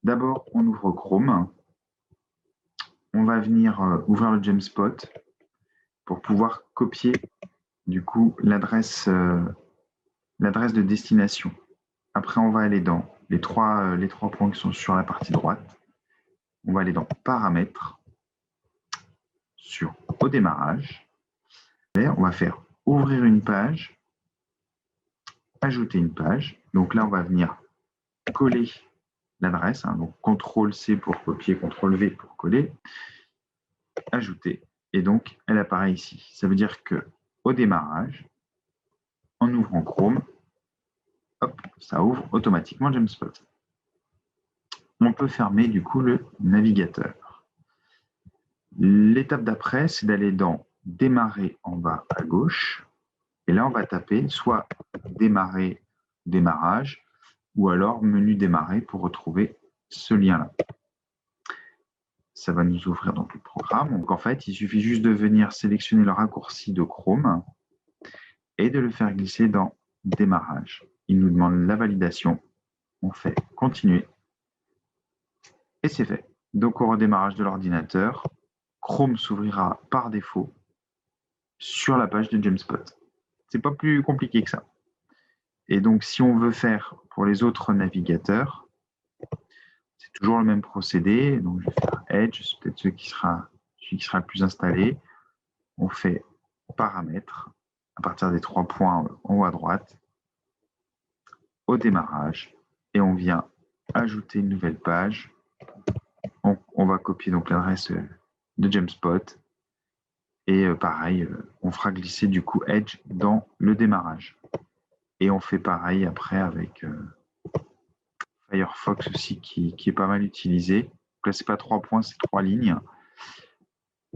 D'abord, on ouvre Chrome. On va venir ouvrir le Gemspot pour pouvoir copier du coup l'adresse de destination. Après, on va aller dans les trois points qui sont sur la partie droite. On va aller dans Paramètres, sur Au démarrage. On va faire Ouvrir une page, Ajouter une page. Donc là, on va venir coller l'adresse. Donc CTRL-C pour copier, CTRL-V pour coller. Ajouter. Et donc, elle apparaît ici. Ça veut dire que au démarrage, en ouvrant Chrome, hop, ça ouvre automatiquement Gemspot. On peut fermer du coup le navigateur. L'étape d'après, c'est d'aller dans Démarrer en bas à gauche. Et là, on va taper soit Démarrer, Démarrage, ou alors Menu Démarrer pour retrouver ce lien-là. Ça va nous ouvrir donc le programme. Donc en fait, il suffit juste de venir sélectionner le raccourci de Chrome et de le faire glisser dans Démarrage. Il nous demande la validation. On fait Continuer. Et c'est fait. Donc au redémarrage de l'ordinateur, Chrome s'ouvrira par défaut sur la page de Gemspot. C'est pas plus compliqué que ça. Et donc si on veut faire pour les autres navigateurs, c'est toujours le même procédé. Donc je vais faire Edge, c'est peut-être celui qui sera le plus installé. On fait Paramètres à partir des 3 points en haut à droite, au démarrage, et on vient ajouter une nouvelle page. On va copier donc l'adresse de Gemspot. Et pareil, on fera glisser du coup Edge dans le démarrage. Et on fait pareil après avec Firefox aussi, qui est pas mal utilisé. Donc là, c'est pas 3 points, c'est 3 lignes.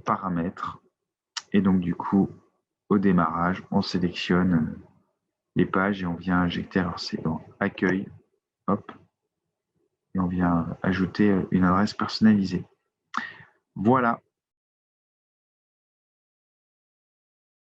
Paramètres. Et donc du coup, au démarrage, on sélectionne les pages et on vient injecter. Alors c'est dans Accueil. Hop. Et on vient ajouter une adresse personnalisée. Voilà.